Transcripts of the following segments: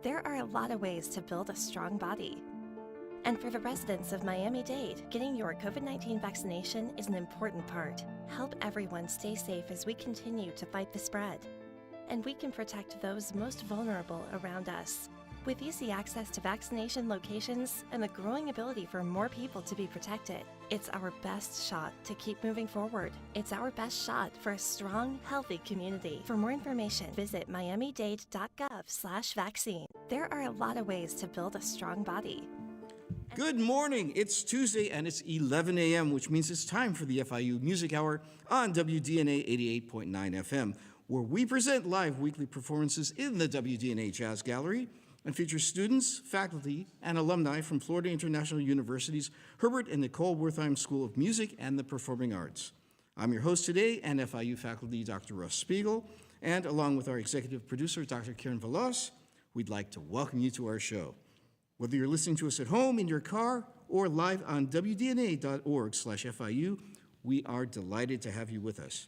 There are a lot of ways to build a strong body. And for the residents of Miami-Dade, getting your COVID-19 vaccination is an important part. Help everyone stay safe as we continue to fight the spread. And we can protect those most vulnerable around us. With easy access to vaccination locations and the growing ability for more people to be protected, it's our best shot to keep moving forward. It's our best shot for a strong, healthy community. For more information, visit miamidade.gov/vaccine. There are a lot of ways to build a strong body. Good morning. It's Tuesday and it's 11 a.m., which means it's time for the FIU Music Hour on WDNA 88.9 FM, where we present live weekly performances in the WDNA Jazz Gallery and feature students, faculty, and alumni from Florida International University's Herbert and Nicole Wertheim School of Music and the Performing Arts. I'm your host today and FIU faculty Dr. Russ Spiegel, and along with our executive producer, Dr. Karen Veloz, we'd like to welcome you to our show. Whether you're listening to us at home, in your car, or live on wdna.org/FIU, we are delighted to have you with us.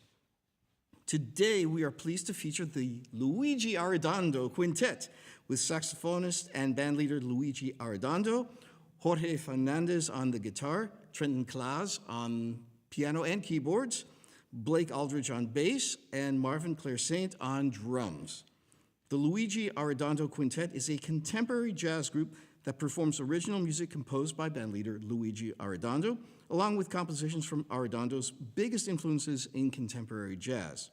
Today, we are pleased to feature the Luigi Arredondo Quintet with saxophonist and bandleader Luigi Arredondo, Jorge Fernandez on the guitar, Trenton Klaas on piano and keyboards, Blake Aldridge on bass, and Marvin Claire-Saint on drums. The Luigi Arredondo Quintet is a contemporary jazz group that performs original music composed by bandleader Luigi Arredondo, along with compositions from Arredondo's biggest influences in contemporary jazz.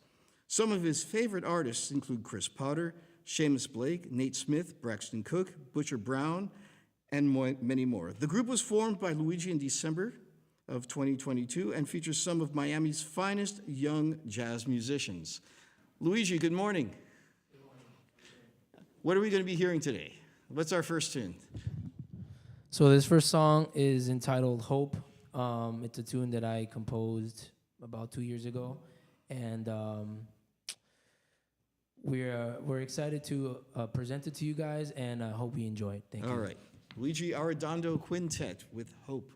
Some of his favorite artists include Chris Potter, Seamus Blake, Nate Smith, Braxton Cook, Butcher Brown, and many more. The group was formed by Luigi in December of 2022 and features some of Miami's finest young jazz musicians. Luigi, good morning. Good morning. What are we going to be hearing today? What's our first tune? So this first song is entitled Hope. It's a tune that I composed about 2 years ago, and we're excited to present it to you guys, and I hope you enjoy it. Thank you. All right. Luigi Arredondo Quintet with Hope.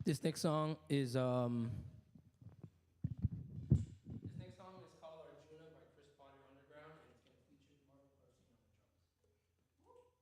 This next song is called Arjuna by Chris Potter Underground, and it's gonna feature Mark Parsing on the drums.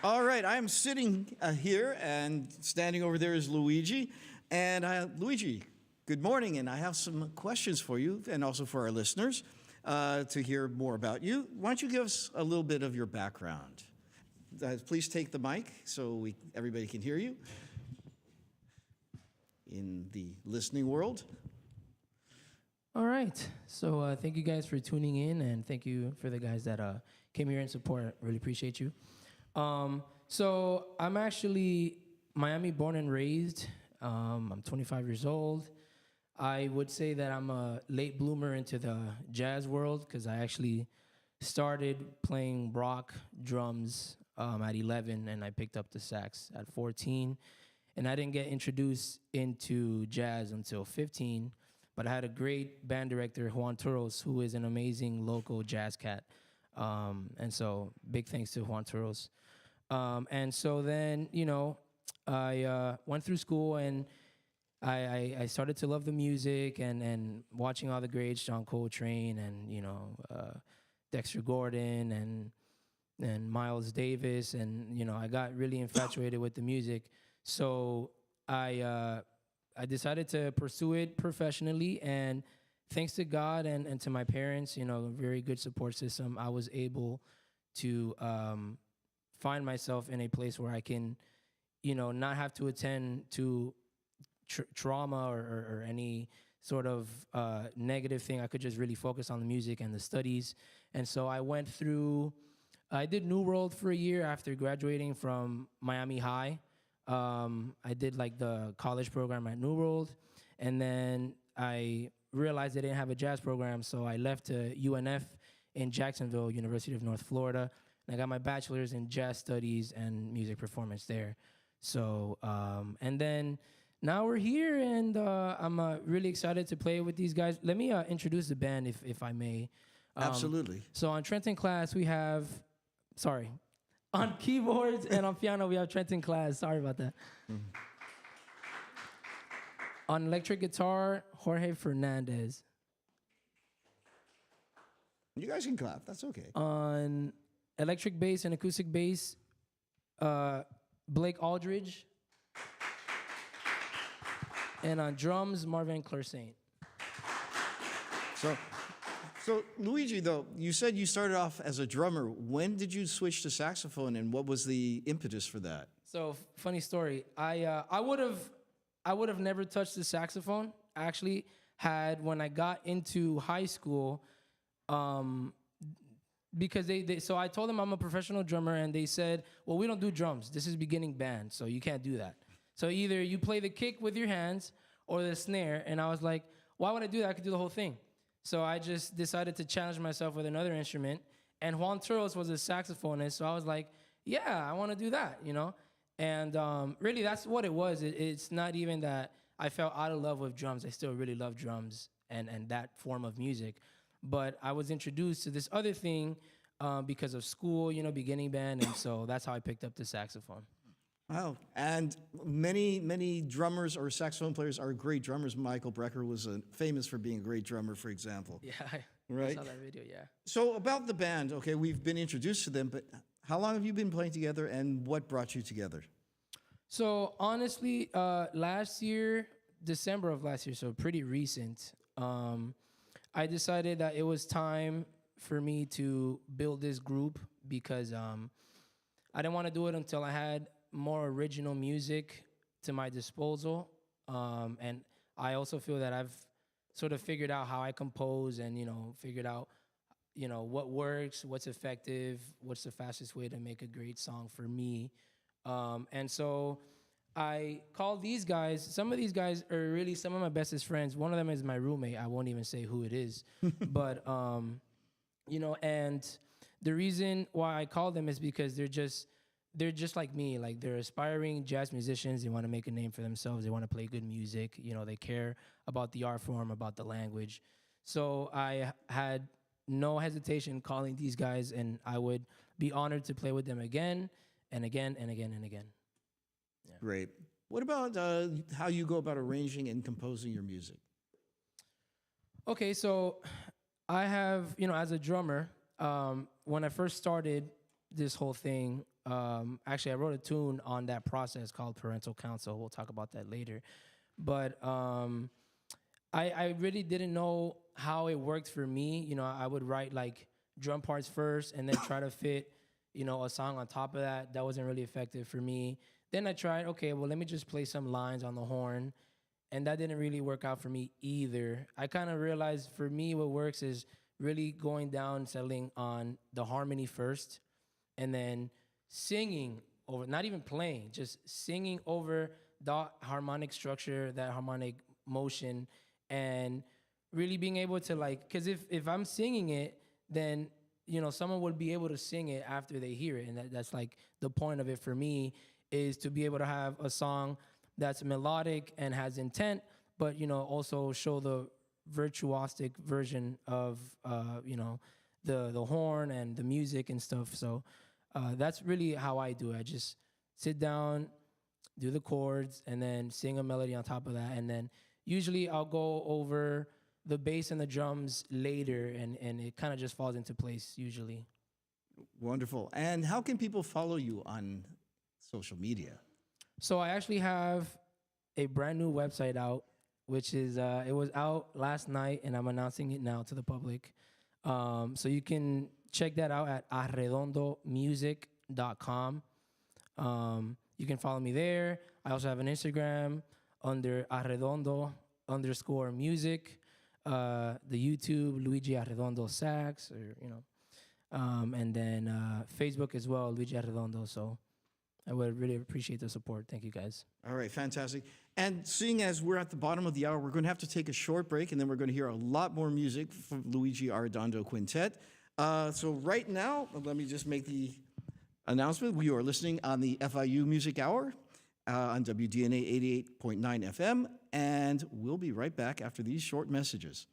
All right, I am sitting here, and standing over there is Luigi. And Luigi, good morning, and I have some questions for you and also for our listeners to hear more about you. Why don't you give us a little bit of your background? Please take the mic so everybody can hear you in the listening world. All right. So thank you guys for tuning in, and thank you for the guys that came here and support. I really appreciate you. So I'm actually Miami born and raised. I'm 25 years old. I would say that I'm a late bloomer into the jazz world because I actually started playing rock drums at 11, and I picked up the sax at 14. And I didn't get introduced into jazz until 15, but I had a great band director, Juan Turros, who is an amazing local jazz cat. And so big thanks to Juan Turros. And so then, I went through school, and I started to love the music and watching all the greats, John Coltrane and, Dexter Gordon and Miles Davis. And, I got really infatuated with the music. So I decided to pursue it professionally, and thanks to God and to my parents, a very good support system, I was able to find myself in a place where I can, not have to attend to trauma or any sort of negative thing. I could just really focus on the music and the studies. And so I did New World for a year after graduating from Miami High. I did like the college program at New World, and then I realized they didn't have a jazz program, so I left to UNF in Jacksonville, University of North Florida, and I got my bachelor's in jazz studies and music performance there. So, and then now we're here, and I'm really excited to play with these guys. Let me introduce the band, if I may. Absolutely. So on Trenton Class, we have, on keyboards and on piano, we have Trenton Class. Sorry about that. Mm-hmm. On electric guitar, Jorge Fernandez. You guys can clap. That's okay. On electric bass and acoustic bass, Blake Aldridge. And on drums, Marvin Clairsaint. So Luigi, though, you said you started off as a drummer. When did you switch to saxophone, and what was the impetus for that? So funny story. I would have never touched the saxophone. Actually, when I got into high school, because so I told them I'm a professional drummer, and they said, well, we don't do drums. This is beginning band, so you can't do that. So either you play the kick with your hands or the snare, and I was like, why would I do that? I could do the whole thing. So I just decided to challenge myself with another instrument, and Juan Turros was a saxophonist, so I was like, yeah, I want to do that, And really, that's what it was. It's not even that I fell out of love with drums. I still really love drums and that form of music. But I was introduced to this other thing because of school, beginning band, and so that's how I picked up the saxophone. Wow. And many drummers or saxophone players are great drummers. Michael Brecker was famous for being a great drummer, for example. Yeah, right? I saw that video, yeah. So about the band, okay, we've been introduced to them, but how long have you been playing together, and what brought you together? So honestly, December of last year, so pretty recent, I decided that it was time for me to build this group because I didn't want to do it until I had more original music to my disposal. And I also feel that I've sort of figured out how I compose and, figured out, what works, what's effective, what's the fastest way to make a great song for me. And so I called these guys. Some of these guys are really some of my bestest friends. One of them is my roommate. I won't even say who it is. But, and the reason why I called them is because they're just like me. Like, they're aspiring jazz musicians. They want to make a name for themselves. They want to play good music. They care about the art form, about the language. So I had no hesitation calling these guys, and I would be honored to play with them again and again and again and again. Yeah. Great. What about how you go about arranging and composing your music? Okay, so I have, as a drummer, when I first started this whole thing, Actually, I wrote a tune on that process called Parental Counsel. We'll talk about that later. But I really didn't know how it worked for me. You know, I would write like drum parts first and then try to fit, you know, a song on top of that. That wasn't really effective for me. Then I tried, okay, well, let me just play some lines on the horn. And that didn't really work out for me either. I kind of realized for me what works is really going down, settling on the harmony first, and then singing over, not even playing, just singing over the harmonic structure, that harmonic motion, and really being able to like, because if I'm singing it, then, you know, someone would be able to sing it after they hear it. And that's like the point of it for me, is to be able to have a song that's melodic and has intent, but, you know, also show the virtuosic version of, you know, the horn and the music and stuff. So that's really how I do it. I just sit down, do the chords, and then sing a melody on top of that. And then usually I'll go over the bass and the drums later, and it kind of just falls into place usually. Wonderful. And how can people follow you on social media? So I actually have a brand new website out, which is, it was out last night, and I'm announcing it now to the public. So you can check that out at arredondomusic.com. You can follow me there. I also have an Instagram under arredondo_music. The YouTube, Luigi Arredondo Sax, or, you know, and then Facebook as well, Luigi Arredondo. So I would really appreciate the support. Thank you, guys. All right, fantastic. And seeing as we're at the bottom of the hour, we're going to have to take a short break, and then we're going to hear a lot more music from Luigi Arredondo Quintet. So right now, let me just make the announcement. We are listening on the FIU Music Hour on WDNA 88.9 FM, and we'll be right back after these short messages.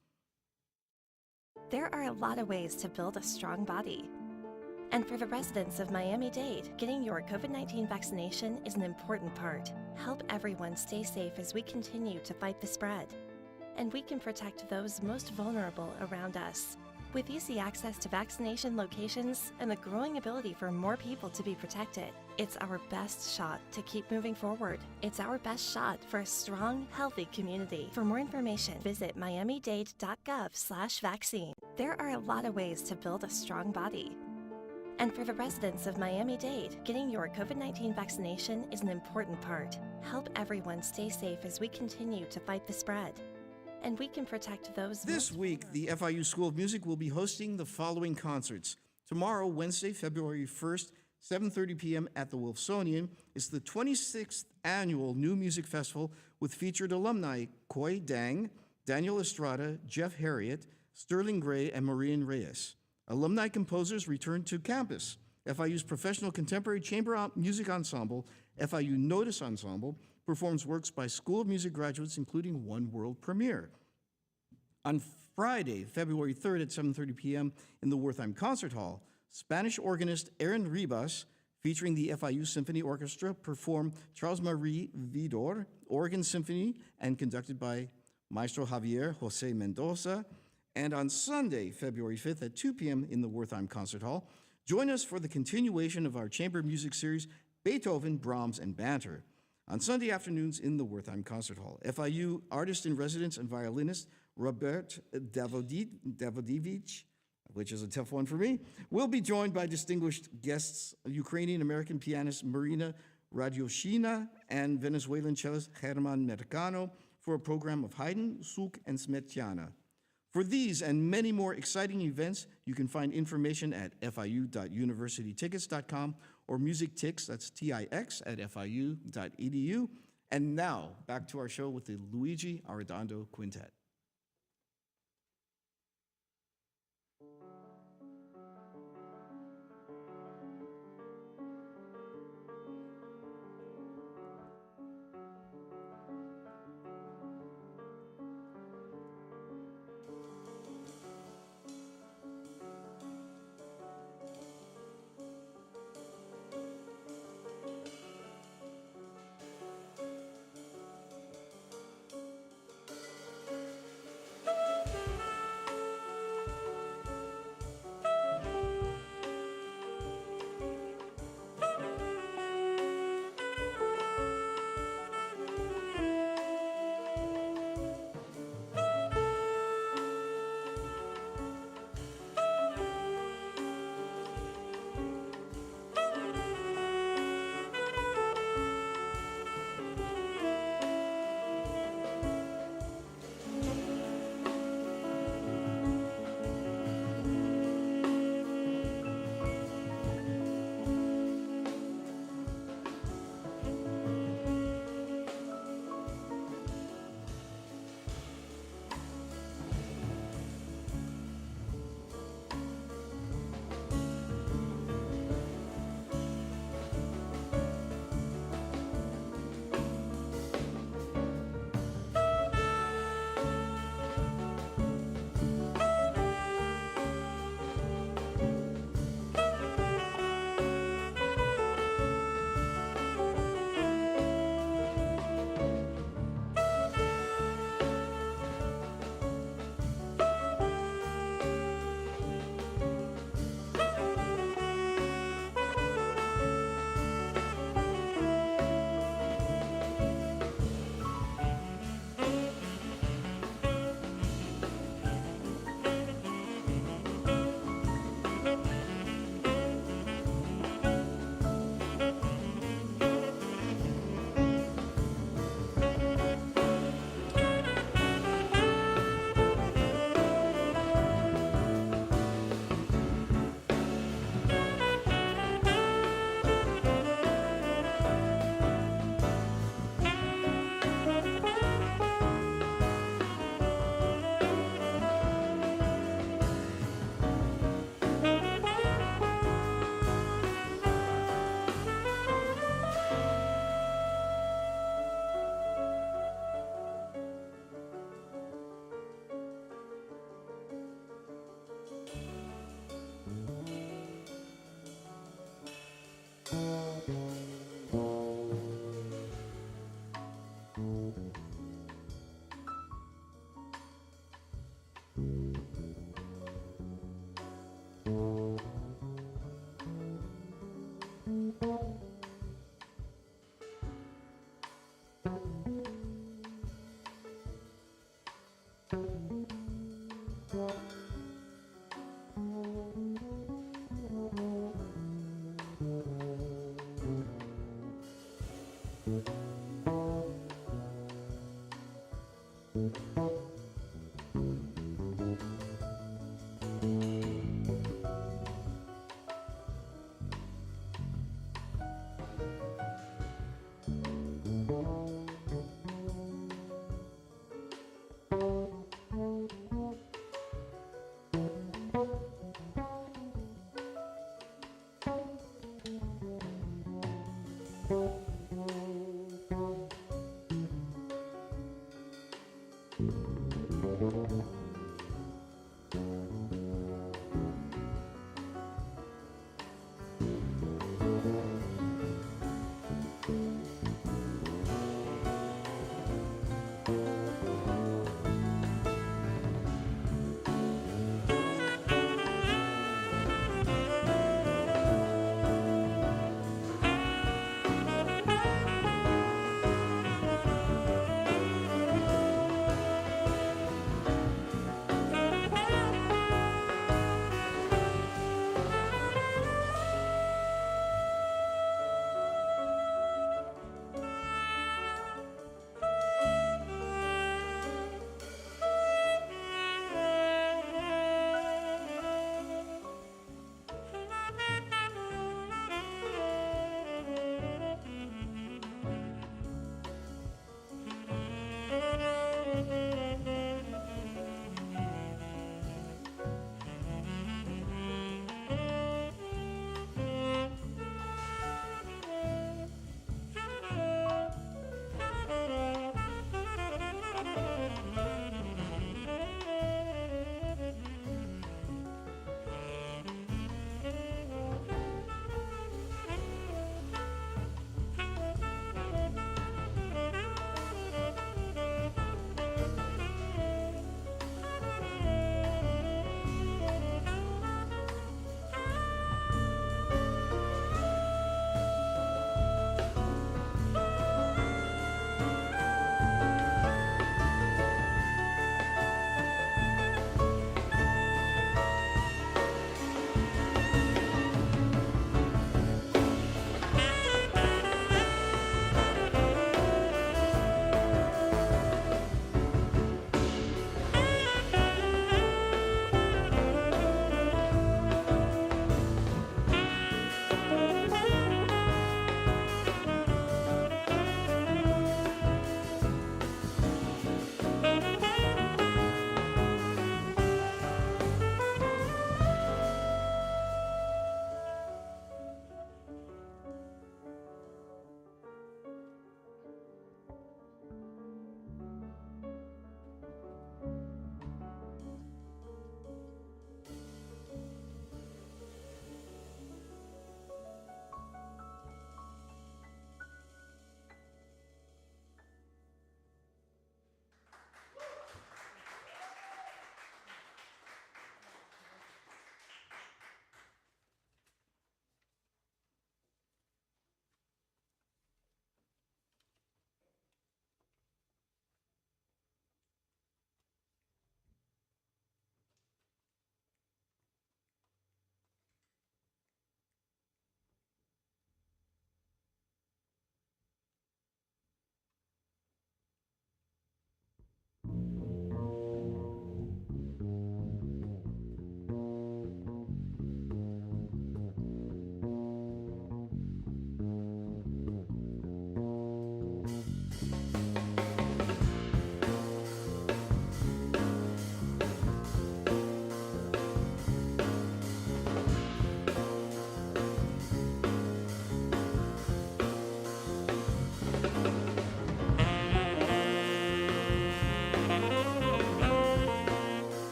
There are a lot of ways to build a strong body. And for the residents of Miami-Dade, getting your COVID-19 vaccination is an important part. Help everyone stay safe as we continue to fight the spread. And we can protect those most vulnerable around us. With easy access to vaccination locations and the growing ability for more people to be protected, it's our best shot to keep moving forward. It's our best shot for a strong, healthy community. For more information, visit miamidade.gov/vaccine. There are a lot of ways to build a strong body. And for the residents of Miami-Dade, getting your COVID-19 vaccination is an important part. Help everyone stay safe as we continue to fight the spread. And we can protect those. This week, the FIU School of Music will be hosting the following concerts. Tomorrow, Wednesday, February 1st, 7:30 p.m. at the Wilsonian, is the 26th annual New Music Festival with featured alumni Koi Dang, Daniel Estrada, Jeff Harriet, Sterling Gray, and Marian Reyes. Alumni composers return to campus. FIU's professional contemporary chamber music ensemble, FIU Notice Ensemble, performs works by School of Music graduates, including one world premiere. On Friday, February 3rd at 7:30 p.m. in the Wertheim Concert Hall, Spanish organist Aaron Ribas, featuring the FIU Symphony Orchestra, perform Charles Marie Vidor, Organ Symphony, and conducted by Maestro Javier Jose Mendoza. And on Sunday, February 5th at 2 p.m. in the Wertheim Concert Hall, join us for the continuation of our chamber music series, Beethoven, Brahms, and Banter. On Sunday afternoons in the Wertheim Concert Hall, FIU artist-in-residence and violinist Robert Davodivich, which is a tough one for me, will be joined by distinguished guests, Ukrainian-American pianist Marina Radioshina and Venezuelan cellist German Mercano, for a program of Haydn, Suk, and Smetana. For these and many more exciting events, you can find information at fiu.universitytickets.com or MusicTix, that's T-I-X, at fiu.edu. And now, back to our show with the Luigi Arredondo Quintet.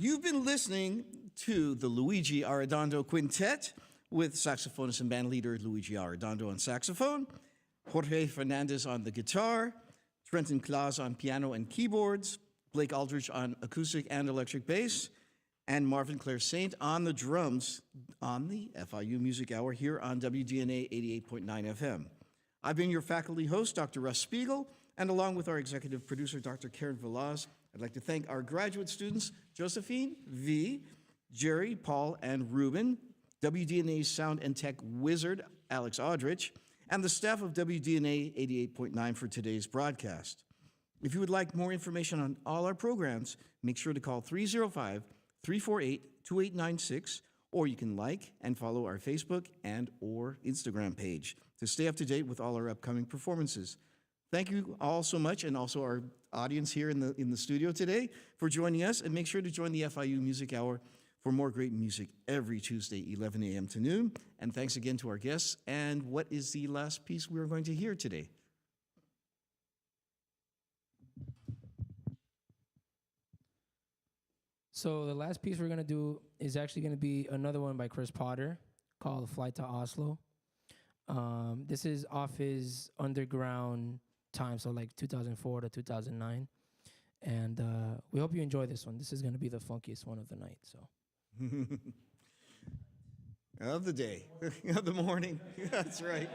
You've been listening to the Luigi Arredondo Quintet with saxophonist and band leader Luigi Arredondo on saxophone, Jorge Fernandez on the guitar, Trenton Claus on piano and keyboards, Blake Aldrich on acoustic and electric bass, and Marvin Claire Saint on the drums on the FIU Music Hour here on WDNA 88.9 FM. I've been your faculty host, Dr. Russ Spiegel, and along with our executive producer, Dr. Karen Velaz, I'd like to thank our graduate students, Josephine, V, Jerry, Paul, and Ruben, WDNA's sound and tech wizard, Alex Aldrich, and the staff of WDNA 88.9 for today's broadcast. If you would like more information on all our programs, make sure to call 305-348-2896, or you can like and follow our Facebook and or Instagram page to stay up to date with all our upcoming performances. Thank you all so much, and also our audience here in the studio today for joining us, and make sure to join the FIU Music Hour for more great music every Tuesday, 11 a.m. to noon. And thanks again to our guests. And what is the last piece we're going to hear today? So the last piece we're going to do is actually going to be another one by Chris Potter called Flight to Oslo. This is off his underground time, so like 2004 to 2009. And we hope you enjoy this one. This is going to be the funkiest one of the night. So. Of the day, of the morning. That's right.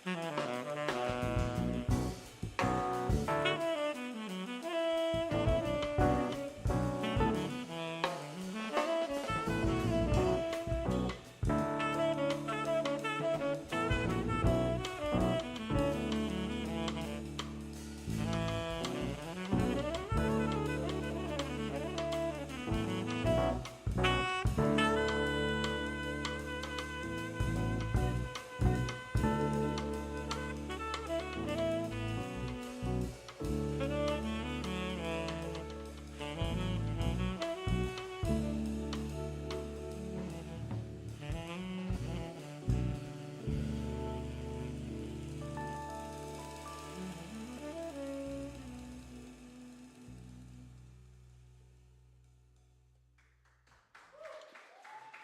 Thank you.